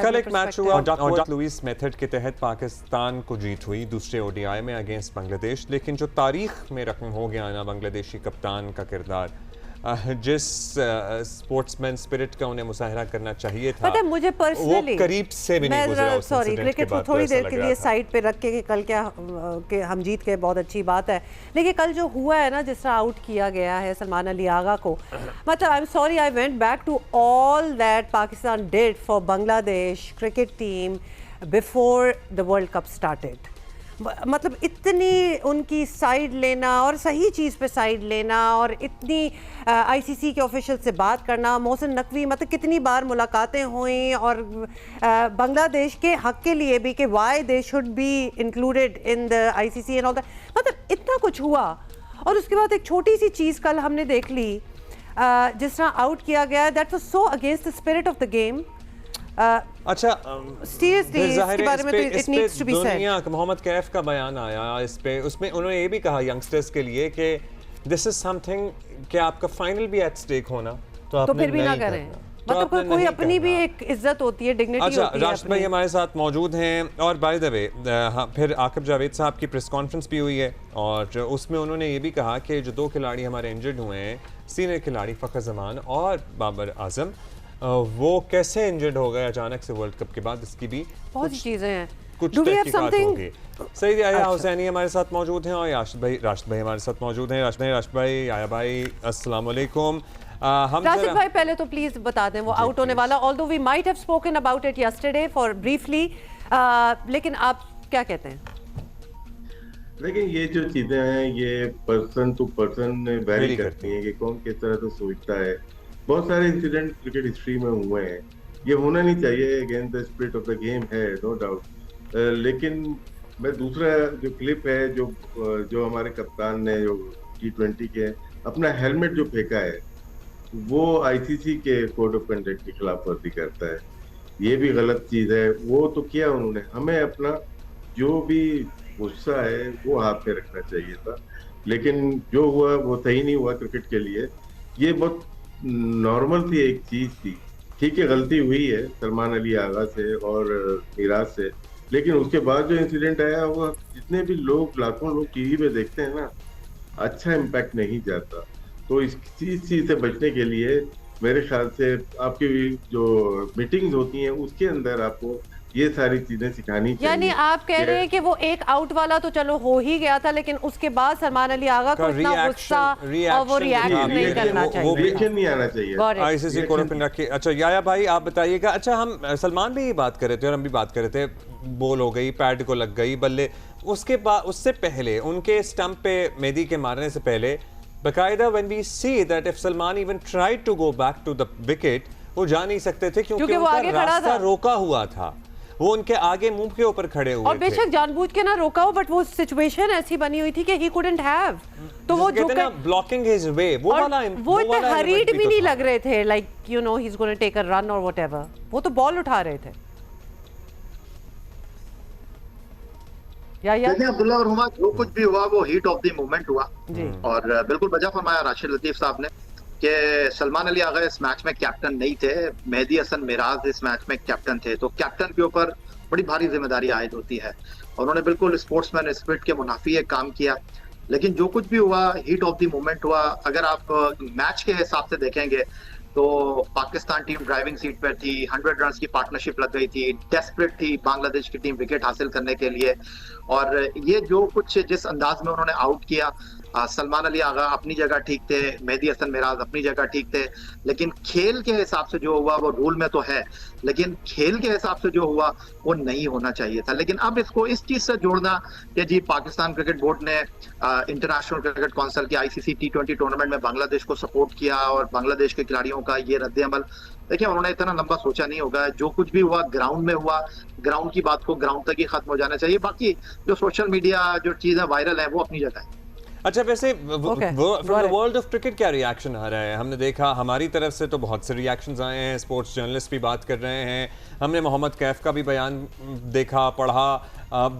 कल एक मैच हुआ डकवर्थ लुईस मेथड के तहत पाकिस्तान को जीत हुई दूसरे ओडीआई में अगेंस्ट बांग्लादेश, लेकिन जो तारीख में रकम हो गया ना बांग्लादेशी कप्तान का किरदार, जिस स्पोर्ट्समैन स्पिरिट का उन्हें मुजाहरा करना चाहिए था, पता है मुझे पर्सनली, वो करीब से भी नहीं गुजरा उस सॉरी इंसिडेंट के क्रिकेट को बाद। थोड़ी तो देर ऐसा के लग लिए रहा था। साइड पे रख के कल क्या कि हम जीत के बहुत अच्छी बात है, लेकिन कल जो हुआ है ना, जिस तरह आउट किया गया है सलमान अली आगा को, मतलब I am sorry, I went back to all that Pakistan did for Bangladesh cricket team before the world cup started. मतलब इतनी उनकी साइड लेना और सही चीज़ पे साइड लेना और इतनी आईसीसी के ऑफिशियल से बात करना, मोहसिन नकवी, मतलब कितनी बार मुलाकातें हुई और बांग्लादेश के हक के लिए भी कि why they should be included in the ICC and all that, मतलब इतना कुछ हुआ। और उसके बाद एक छोटी सी चीज़ कल हमने देख ली, जिस तरह आउट किया गया, that was so against the spirit of the game. अच्छा, सीरियसली इसके बारे में तो it needs to be said. Mohammad Kaif का बयान आया इस पे, उसमें उन्होंने ये भी कहा यंगस्टर्स के लिए कि दिस इज समथिंग कि आपका फाइनल भी एट स्टेक होना तो फिर भी ना करें, मतलब कोई अपनी भी एक इज्जत होती है, डिग्निटी होती है। अच्छा, राशिद भाई हमारे साथ मौजूद हैं, और बाय द वे फिर आकिब जावेद साहब की प्रेस कॉन्फ्रेंस भी हुई है और उसमें उन्होंने ये भी कहा कि जो दो खिलाड़ी हमारे इंजर्ड हुए हैं, सीनियर खिलाड़ी फ़खर जमान और बाबर आजम, वो कैसे इंजर्ड हो गए अचानक से वर्ल्ड कप के बाद, इसकी भी बहुत सी चीज़ें हैं, कुछ तहकीकात होगी। सईद आया हुसैनी हमारे साथ मौजूद हैं और राशिद भाई हमारे साथ मौजूद हैं। राशिद भाई, आया भाई, अस्सलाम वालेकुम। राशिद भाई पहले तो प्लीज बता दें वो आउट होने वाला, although we might have spoken about it yesterday for briefly, लेकिन आप क्या कहते हैं? लेकिन ये जो चीजें हैं ये पर्सन टू पर्सन वेरी करती हैं कि कौन किस तरह से सोचता है। बहुत सारे इंसिडेंट क्रिकेट हिस्ट्री में हुए हैं, ये होना नहीं चाहिए, against the spirit of the game है, नो डाउट। लेकिन मैं दूसरा जो क्लिप है जो हमारे कप्तान ने जो T20 के अपना हेलमेट जो फेंका है, वो आईसीसी के कोड ऑफ कंडक्ट की खिलाफ वर्जी करता है, ये भी गलत चीज है। वो तो किया उन्होंने, हमें अपना जो भी गुस्सा है वो हाथ पे रखना चाहिए था, लेकिन जो हुआ वो सही नहीं हुआ क्रिकेट के लिए। ये बहुत नॉर्मल थी, एक चीज थी, ठीक है गलती हुई है सलमान अली आगा से और मिराज से, लेकिन उसके बाद जो इंसिडेंट आया वो जितने भी लोग, लाखों लोग टीवी पे देखते हैं ना, अच्छा इम्पैक्ट नहीं जाता। तो इस चीज से बचने के लिए मेरे ख्याल से आपकी जो मीटिंग्स होती हैं उसके अंदर आपको ये सारी चीजें सिखानी चाहिए। यानी आप कह रहे हैं कि वो एक आउट वाला तो चलो हो ही गया था, लेकिन उसके बाद सलमान अली आगा को इतना गुस्सा और वो रिएक्ट नहीं करना चाहिए, रिएक्शन नहीं आना चाहिए आईसीसी कोड ऑफ कंडक्ट की। अच्छा याया भाई आप बताइएगा, अच्छा हम सलमान भी ये बात कर रहे थे और हम भी बात कर रहे थे, बॉल हो गई, पैड को लग गई बल्ले, उसके बाद उससे पहले उनके स्टंप पे मेहदी के मारने से पहले बकायदा when we see that if Salman even tried to go back to the wicket, वो जा नहीं सकते थे क्योंकि वो आगे खड़ा था, रोका हुआ था, वो उनके आगे मुंह के ऊपर खड़े हुए और बेशक जानबूझ के ना रोका हो, बट वो सिचुएशन ऐसी बनी हुई थी कि ही कुडंट हैव, तो वो जो ब्लॉकिंग हिज वे, वो इतने हरीड भी नहीं लग रहे थे, like you know he is gonna take a run और व्हाटएवर, वो तो बॉल उठा रहे थे। देखिए अब्दुल्ला और हुमा, जो कुछ भी हुआ वो हीट ऑफ द मोमेंट हुआ, और बिल्कुल वजह फरमाया राशिद लतीफ साहब ने कि सलमान अली आगा इस मैच में कैप्टन नहीं थे, मेहदी हसन मिराज इस मैच में कैप्टन थे, तो कैप्टन के ऊपर बड़ी भारी जिम्मेदारी आयद होती है, और उन्होंने बिल्कुल स्पोर्ट्समैन स्पिरिट के मुनाफी एक काम किया। लेकिन जो कुछ भी हुआ हीट ऑफ द मोमेंट हुआ। अगर आप मैच के हिसाब से देखेंगे तो पाकिस्तान टीम ड्राइविंग सीट पर थी, 100 रन की पार्टनरशिप लग गई थी, डेस्परेट थी बांग्लादेश की टीम विकेट हासिल करने के लिए, और ये जो कुछ जिस अंदाज में उन्होंने आउट किया, सलमान अली आगा अपनी जगह ठीक थे, मेहदी हसन मिराज अपनी जगह ठीक थे, लेकिन खेल के हिसाब से जो हुआ वो रूल में तो है, लेकिन खेल के हिसाब से जो हुआ वो नहीं होना चाहिए था। लेकिन अब इसको इस चीज से जोड़ना कि जी पाकिस्तान क्रिकेट बोर्ड ने इंटरनेशनल क्रिकेट काउंसिल के आईसीसी T20 टूर्नामेंट में बांग्लादेश को सपोर्ट किया और बांग्लादेश के खिलाड़ियों का ये रद्द अमल, देखिए उन्होंने इतना लंबा सोचा नहीं होगा। जो कुछ भी हुआ ग्राउंड में हुआ, ग्राउंड की बात को ग्राउंड तक ही खत्म हो जाना चाहिए, बाकी जो सोशल मीडिया जो चीजें वायरल है वो अपनी जगह है। अच्छा वैसे from the world of cricket क्या रिएक्शन आ रहा है? हमने देखा हमारी तरफ से तो बहुत से रिएक्शंस आए हैं, स्पोर्ट्स जर्नलिस्ट भी बात कर रहे हैं, हमने मोहम्मद कैफ का भी बयान देखा पढ़ा,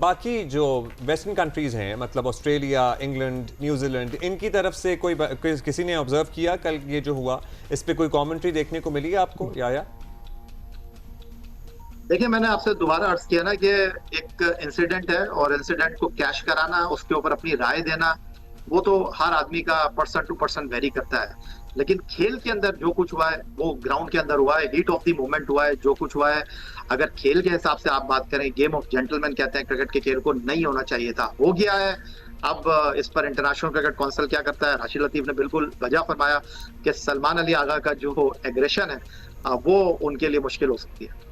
बाकी जो वेस्टर्न कंट्रीज़ हैं मतलब ऑस्ट्रेलिया, इंग्लैंड, न्यूजीलैंड, इनकी तरफ से किसी ने ऑब्जर्व किया कल ये जो हुआ, इस पर कोई कॉमेंट्री देखने को मिली है आपको? या देखिए, मैंने आपसे दोबारा अर्ज किया ना कि एक इंसिडेंट है और इंसिडेंट को कैश कराना, उसके ऊपर अपनी राय देना, वो तो हर आदमी का पर्सन टू पर्सन वेरी करता है। लेकिन खेल के अंदर जो कुछ हुआ है वो ग्राउंड के अंदर हुआ है, हीट ऑफ द मोमेंट हुआ है, जो कुछ हुआ है। अगर खेल के हिसाब से आप बात करें, गेम ऑफ जेंटलमैन कहते हैं क्रिकेट के खेल को, नहीं होना चाहिए था, हो गया है। अब इस पर इंटरनेशनल क्रिकेट काउंसिल क्या करता है? राशिद लतीफ ने बिल्कुल वजह फरमाया कि सलमान अली आगा का जो एग्रेशन है वो उनके लिए मुश्किल हो सकती है।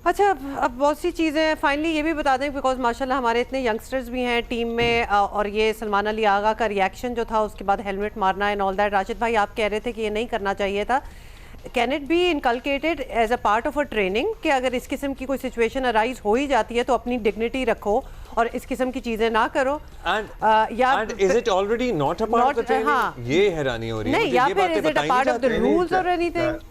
अच्छा, अब बहुत सी चीज़ें फाइनली ये भी बता दें, बिकॉज माशाल्लाह हमारे इतने यंगस्टर्स भी हैं टीम में, और ये सलमान अली आगा का रिएक्शन जो था उसके बाद हेलमेट मारना एंड ऑल दैट, राशिद भाई आप कह रहे थे कि ये नहीं करना चाहिए था। Can it be inculcated as a part of a training कि अगर इस किस्म की कोई सिचुएशन अराइज हो ही जाती है तो अपनी डिग्निटी रखो और इस किस्म की चीज़ें ना करो? And is it already not a part of the training? हाँ, ये हैरानी हो रही है। नहीं, या फिर is it a part of the rules or anything?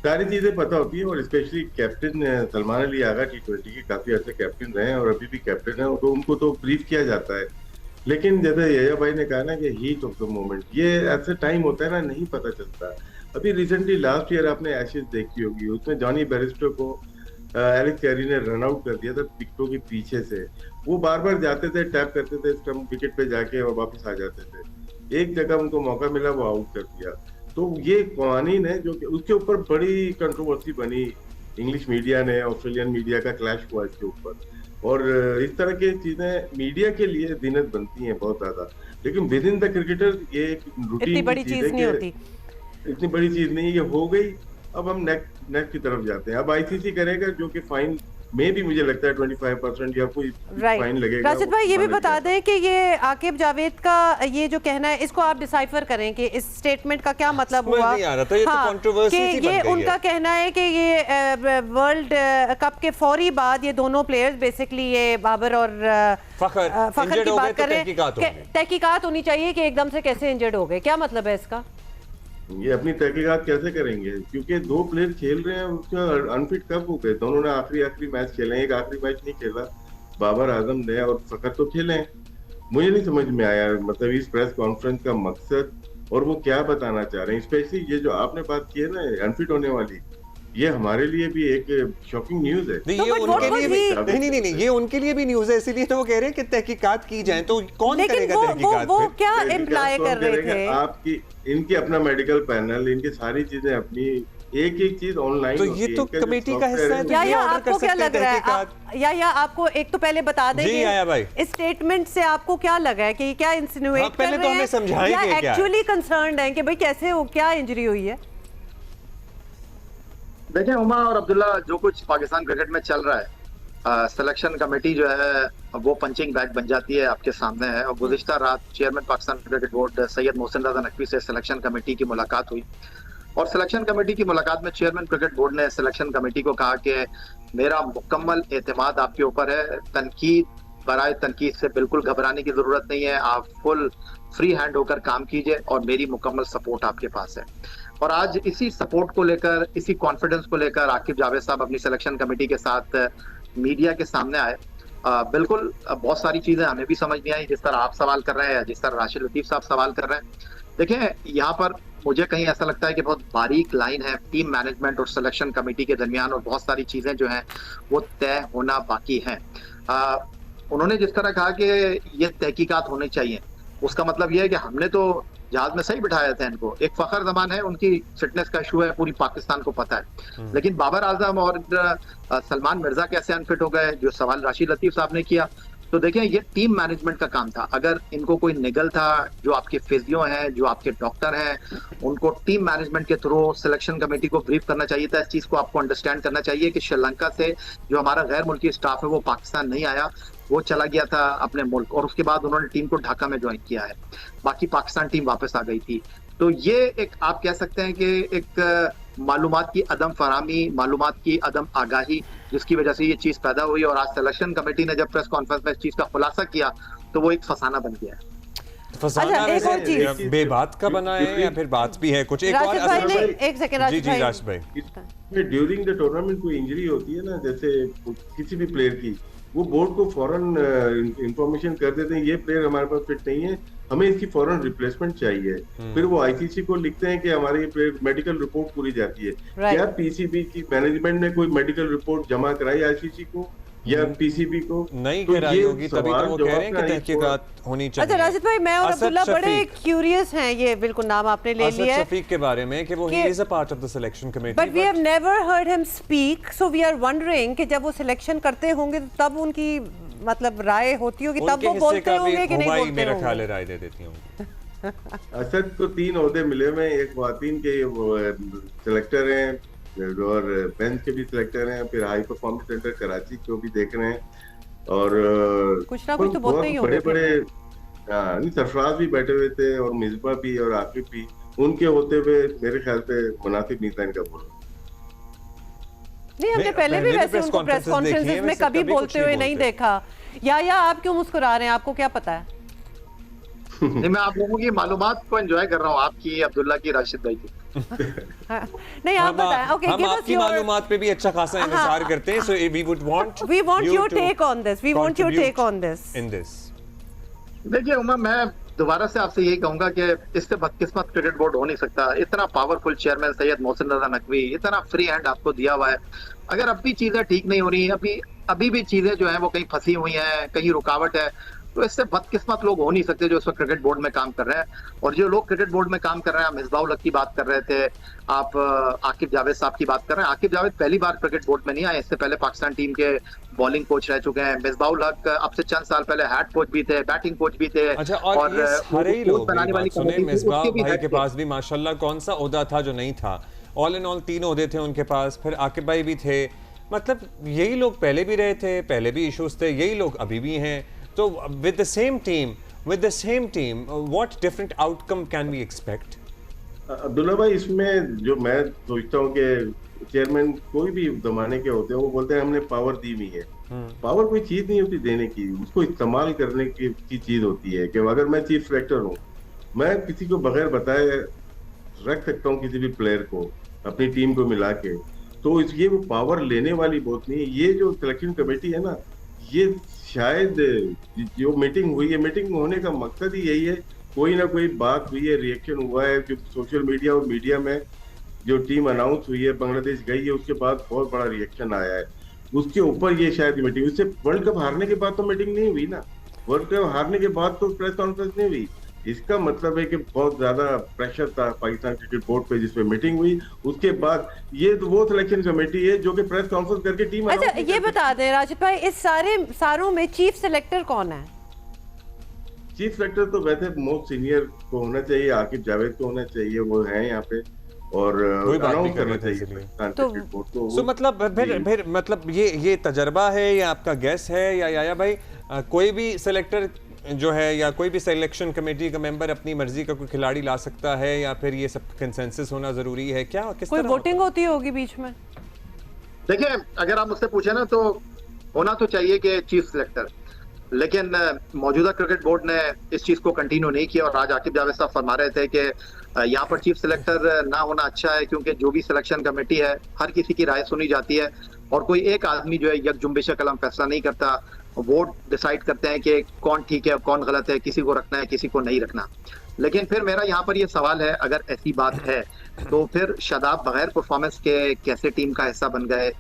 सारी चीजें पता होती है, और specially captain Salman Ali Agha T20 के काफी अच्छे कैप्टन रहे हैं और अभी भी कैप्टन है, तो उनको तो ब्रीफ किया जाता है। लेकिन जैसे यया भाई ने कहा ना कि हीट ऑफ द मोमेंट, ये ऐसा टाइम होता है ना, नहीं पता चलता। अभी रिसेंटली लास्ट ईयर आपने एशेज देखी होगी, उसमें जॉनी बेरिस्टो को एलेक्स कैरी ने रन आउट कर दिया था विकेटों के पीछे से। वो बार बार जाते थे, टैप करते थे स्टंप विकेट पे जाके और वापस आ जाते थे। एक जगह उनको मौका मिला, वो आउट कर दिया। तो ये कवानीन है जो कि उसके ऊपर बड़ी कंट्रोवर्सी बनी, इंग्लिश मीडिया ने, ऑस्ट्रेलियन मीडिया का क्लैश हुआ इसके ऊपर, और इस तरह की चीजें मीडिया के लिए दिनत बनती हैं बहुत ज्यादा। लेकिन विद इन द क्रिकेटर ये एक रूटीन इतनी बड़ी चीज नहीं होती, इतनी बड़ी चीज नहीं, ये हो गई। अब हम नेक्स्ट की तरफ जाते हैं। अब आईसीसी करेगा, जो कि फाइन में भी मुझे लगता है 25% या कोई फाइन लगेगा। राशिद भाई ये भी बता दें कि ये आकिब जावेद का ये जो कहना है, इसको आप डिसाइफर करें कि इस स्टेटमेंट का क्या मतलब हुआ। हाँ, कि ये उनका कहना है कि ये वर्ल्ड कप के फौरी बाद ये दोनों प्लेयर्स बेसिकली, ये बाबर और फखर की बात कर रहे हैं, तहकीकात होनी चाहिए कि एकदम से कैसे इंजर्ड हो गए, क्या मतलब है इसका? ये अपनी तहकीकात कैसे करेंगे, क्योंकि दो प्लेयर खेल रहे हैं, उसका अनफिट कब हो गए? दोनों ने आखिरी मैच खेले हैं, एक आखिरी मैच नहीं खेला बाबर आजम ने, और फखर तो खेले हैं। मुझे नहीं समझ में आया मतलब इस प्रेस कॉन्फ्रेंस का मकसद, और वो क्या बताना चाह रहे हैं। स्पेशली ये जो आपने बात की है ना अनफिट होने वाली, ये हमारे लिए भी एक शॉकिंग न्यूज है। नहीं, ये उनके लिए भी नहीं, ये उनके लिए भी न्यूज है, इसीलिए तो वो कह रहे हैं कि तहकीकात की जाए। तो कौन करेगा तहकीकात? वो क्या इम्प्लाई कर रहे थे? आपकी इनकी अपना मेडिकल पैनल, इनकी सारी चीजें अपनी, एक चीज ऑनलाइन। तो ये तो कमेटी का हिस्सा है। या आपको क्या लग रहा है, या आपको एक तो पहले बता दें कि इस स्टेटमेंट से आपको क्या लगा है कि क्या इंसिनुएट कर रहे हैं या एक्चुअली कंसर्न्ड हैं कि भाई कैसे हो, क्या इंजरी हुई है? देखिए उमा और अब्दुल्ला, जो कुछ पाकिस्तान क्रिकेट में चल रहा है, सिलेक्शन कमेटी जो है वो पंचिंग बैग बन जाती है, आपके सामने है। और गुज़िश्ता रात chairman Pakistan cricket board Syed Mohsin Raza Naqvi से सिलेक्शन कमेटी की मुलाकात हुई, और सिलेक्शन कमेटी की मुलाकात में चेयरमैन क्रिकेट बोर्ड ने सिलेक्शन कमेटी को कहा कि मेरा मुकम्मल एतमाद आपके ऊपर है, तनकीद बराए तनकीद से बिल्कुल घबराने की जरूरत नहीं है, आप फुल फ्री हैंड होकर काम कीजिए और मेरी मुकम्मल सपोर्ट आपके पास है। और आज इसी सपोर्ट को लेकर, इसी कॉन्फिडेंस को लेकर आकिब जावेद साहब अपनी सिलेक्शन कमेटी के साथ मीडिया के सामने आए। बिल्कुल बहुत सारी चीजें हमें भी समझ नहीं आई, जिस तरह आप सवाल कर रहे हैं, जिस तरह राशिद लतीफ साहब सवाल कर रहे हैं। देखें, यहाँ पर मुझे कहीं ऐसा लगता है कि बहुत बारीक लाइन है टीम मैनेजमेंट और सिलेक्शन कमेटी के दरमियान, और बहुत सारी चीजें जो हैं वो तय होना बाकी हैं। उन्होंने जिस तरह कहा कि ये तहकीकात होनी चाहिए, उसका मतलब ये है कि हमने तो जहाज में सही बिठाया था इनको। एक फखर जमान है, उनकी फिटनेस का इशू है, पूरी पाकिस्तान को पता है। लेकिन बाबर आजम और सलमान मिर्जा कैसे अनफिट हो गए, जो सवाल राशिद लतीफ साहब ने किया, तो देखें ये टीम मैनेजमेंट का काम था। अगर इनको कोई निगल था, जो आपके फिजियो हैं, जो आपके डॉक्टर हैं, उनको टीम मैनेजमेंट के थ्रू सिलेक्शन कमेटी को ब्रीफ करना चाहिए था। इस चीज को आपको अंडरस्टैंड करना चाहिए कि श्रीलंका से जो हमारा गैर मुल्की स्टाफ है वो पाकिस्तान नहीं आया, वो चला गया था अपने मुल्क, और उसके बाद उन्होंने टीम को ढाका में ज्वाइन किया है, बाकी पाकिस्तान टीम वापस आ गई थी। तो ये एक आप कह सकते हैं कि एक मालूमात की अदम फरामी, मालूमात की अदम आगाही, जिसकी वजह से ये चीज पैदा हुई। और आज सिलेक्शन कमेटी ने जब प्रेस कॉन्फ्रेंस में इस चीज का खुलासा किया तो वो एक फसाना बन गया है। फसाना एक और चीज बेबात का बना है या फिर बात भी है कुछ? एक और एक सेकंड राशिद भाई, ड्यूरिंग द टूर्नामेंट कोई इंजरी होती है ना, जैसे किसी भी प्लेयर की, वो बोर्ड को फौरन इंफॉर्मेशन कर देते हैं ये प्लेयर हमारे पास फिट नहीं है, हमें इसकी फौरन रिप्लेसमेंट चाहिए। फिर वो आईसीसी को लिखते हैं कि हमारे ये प्लेयर मेडिकल रिपोर्ट पूरी जाती है। क्या पीसीबी की मैनेजमेंट ने कोई मेडिकल रिपोर्ट जमा कराई आईसीसी को या पीसीबी को? नहीं कराई होगी, तभी तो वो कह रहे हैं कि तहकीकात होनी चाहिए। अच्छा राशिद भाई, मैं और अब्दुल्ला बड़े क्यूरियस हैं, ये बिल्कुल नाम आपने ले लिया है शफीक के बारे में कि वो he is a part of the selection committee, but we have never heard him speak, so we are wondering कि जब वो सिलेक्शन करते होंगे तो तब उनकी मतलब राय होती होगी, तब वो बोलते होंगे कि नहीं बोलते होंगे? मेरा ख्याल है राय दे देती होंगी। असद को 3 ओहदे मिले हुए हैं, एक ख्वातीन के सिलेक्टर हैं और बेंच के भी सिलेक्टर हैं, फिर हाई परफॉर्मेंस सेंटर कराची को भी देख रहे हैं, और कुछ ना कुछ तो बोलते ही होंगे। बड़े बड़े सरफराज भी बैठे हुए थे और मिसबा भी और आकिब भी, उनके होते हुए मेरे ख्याल पे मुनासिब नहीं था इनका बोलना। नहीं, हमने पहले भी वैसे उनको प्रेस कॉन्फ्रेंसेस में कभी बोलते हुए नहीं देखा। या आप क्यों मुस्कुरा रहे हैं, आपको क्या पता है? नहीं, मैं आप लोगों की मालूमात को एंजॉय कर रहा हूँ, आपकी, अब्दुल्ला की, राशिद भाई की। नहीं, आप बताएं। ओके, हम आपकी मालूमात पे भी अच्छा खासा इंतजार करते हैं, so we want your take on this, we want your take on this in this. देखिए उमा, मैं दोबारा से आपसे यही कहूंगा कि इससे बदकिस्मत क्रिकेट बोर्ड हो नहीं सकता। इतना पावरफुल चेयरमैन सैयद मोहसिन रजा नकवी, इतना फ्री हैंड आपको दिया हुआ है। अगर अब भी चीजें ठीक नहीं हो रही, अभी भी चीजें जो है वो कहीं फंसी हुई हैं, कहीं रुकावट है, तो इससे बदकिस्मत लोग हो नहीं सकते जो इस वक्त क्रिकेट बोर्ड में काम कर रहे हैं। और जो लोग क्रिकेट बोर्ड में काम कर रहे हैं, मिसबाह उल हक की बात कर रहे थे आप, आकिब जावेद साहब की बात कर रहे हैं। आकिब जावेद पहली बार क्रिकेट बोर्ड में नहीं आए, इससे पहले पाकिस्तान टीम के बॉलिंग कोच रह चुके हैं। मिसबाह उल हक अब से चंद साल पहले हेड कोच भी थे, बैटिंग कोच भी थे। अच्छा, और सारे ही लोग सुने, मिसबाह भाई के पास भी माशाल्लाह कौन सा ओहदा था जो नहीं था, ऑल इन ऑल 3 ओहदे थे उनके पास। फिर आकिब भाई भी थे, मतलब यही लोग पहले भी रहे थे, पहले भी इश्यूज थे, यही लोग अभी भी हैं। तो with the same team, what different outcome can we expect? Abdullah भाई, इसमें जो मैं सोचता हूँ कि चेयरमैन कोई भी जमाने के होते हैं, वो बोलते हैं हमने पावर दी हुई है। पावर कोई चीज नहीं होती देने की, उसको इस्तेमाल करने की चीज होती है। कि अगर मैं चीफ सेलेक्टर हूँ, मैं किसी को बगैर बताए रख सकता हूँ किसी भी प्लेयर को अपनी टीम को मिला के, तो ये वो पावर लेने वाली बात नहीं है। ये जो सिलेक्शन कमेटी है ना, ये शायद जो मीटिंग हुई है, मीटिंग होने का मकसद ही यही है, कोई ना कोई बात हुई है, रिएक्शन हुआ है, जो सोशल मीडिया और मीडिया में जो टीम अनाउंस हुई है, बांग्लादेश गई है, उसके बाद बहुत बड़ा रिएक्शन आया है, उसके ऊपर ये शायद मीटिंग। उससे वर्ल्ड कप हारने के बाद तो मीटिंग नहीं हुई ना, वर्ल्ड कप हारने के बाद तो प्रेस कॉन्फ्रेंस नहीं हुई। इसका मतलब है कि बहुत ज्यादा प्रेशर था पाकिस्तान क्रिकेट बोर्ड पे, जिसपे मीटिंग हुई। उसके बाद ये तो वो सिलेक्शन कमेटी है जो कि प्रेस कॉन्फ्रेंस करके टीम। अच्छा, ये बता दें राशिद भाई, इस सारों में चीफ सिलेक्टर कौन है? चीफ सेलेक्टर तो वैसे मोस्ट सीनियर को होना चाहिए, आकिब जावेद को होना चाहिए, वो है यहाँ पे, और अनाउंस करना चाहिए तो मतलब फिर मतलब ये तजर्बा है या आपका गैस है, या भाई कोई भी सिलेक्टर जो है या कोई भी सिलेक्शन कमेटी का मेंबर अपनी मर्जी का कोई खिलाड़ी ला सकता है, या फिर ये सब कंसेंसस होना जरूरी है? क्या किस कोई वोटिंग होती होगी बीच में? देखिए, अगर आप मुझसे पूछे ना, तो होना तो चाहिए कि चीफ सिलेक्टर, लेकिन मौजूदा क्रिकेट बोर्ड ने इस चीज को कंटिन्यू नहीं किया। और आज आकिब जावेद साहब फरमा रहे थे कि यहाँ पर चीफ सिलेक्टर ना होना अच्छा है, क्योंकि जो भी सिलेक्शन कमेटी है, हर किसी की राय सुनी जाती है, और कोई एक आदमी जो है यकजुम्बिश कलम फैसला नहीं करता। वोट डिसाइड करते हैं कि कौन ठीक है कौन गलत है, किसी को रखना है किसी को नहीं रखना। लेकिन फिर मेरा यहाँ पर ये सवाल है, अगर ऐसी बात है तो फिर शादाब बगैर परफॉर्मेंस के कैसे टीम का हिस्सा बन गए?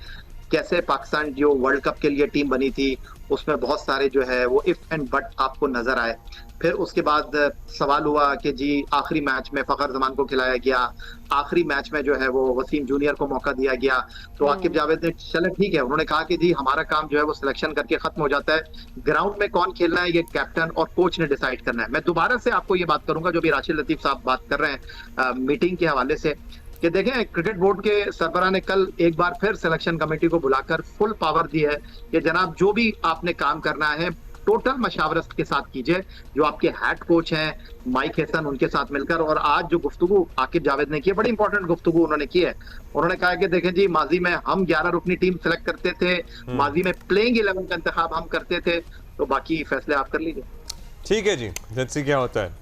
कैसे पाकिस्तान जो वर्ल्ड कप के लिए टीम बनी थी, उसमें बहुत सारे जो है वो इफ एंड बट आपको नजर आए। फिर उसके बाद सवाल हुआ कि जी आखिरी मैच में फखर जमान को खिलाया गया, आखिरी मैच में जो है वो वसीम जूनियर को मौका दिया गया। तो आकिब जावेद ने, चले ठीक है, उन्होंने कहा कि जी हमारा काम जो है वो सिलेक्शन करके खत्म हो जाता है, ग्राउंड में कौन खेलना है ये कैप्टन और कोच ने डिसाइड करना है। मैं दोबारा से आपको ये बात करूंगा जो भी राशिद लतीफ साहब बात कर रहे हैं मीटिंग के हवाले से, कि देखें क्रिकेट बोर्ड के सरबराह ने कल एक बार फिर सिलेक्शन कमेटी को बुलाकर फुल पावर दी है कि जनाब जो भी आपने काम करना है टोटल मशावरत के साथ कीजिए। जो आपके हेड कोच हैं माइक हसन, उनके साथ मिलकर, और आज जो गुफ्तगू आकिब जावेद ने की है, बड़ी इंपॉर्टेंट गुफ्तगू उन्होंने की है। उन्होंने कहा कि देखें जी, माजी में हम 11 रुकनी टीम सेलेक्ट करते थे, माजी में प्लेइंग 11 का इंतखाब हम करते थे, तो बाकी फैसले आप कर लीजिए। ठीक है जी, लेट्स सी क्या होता है।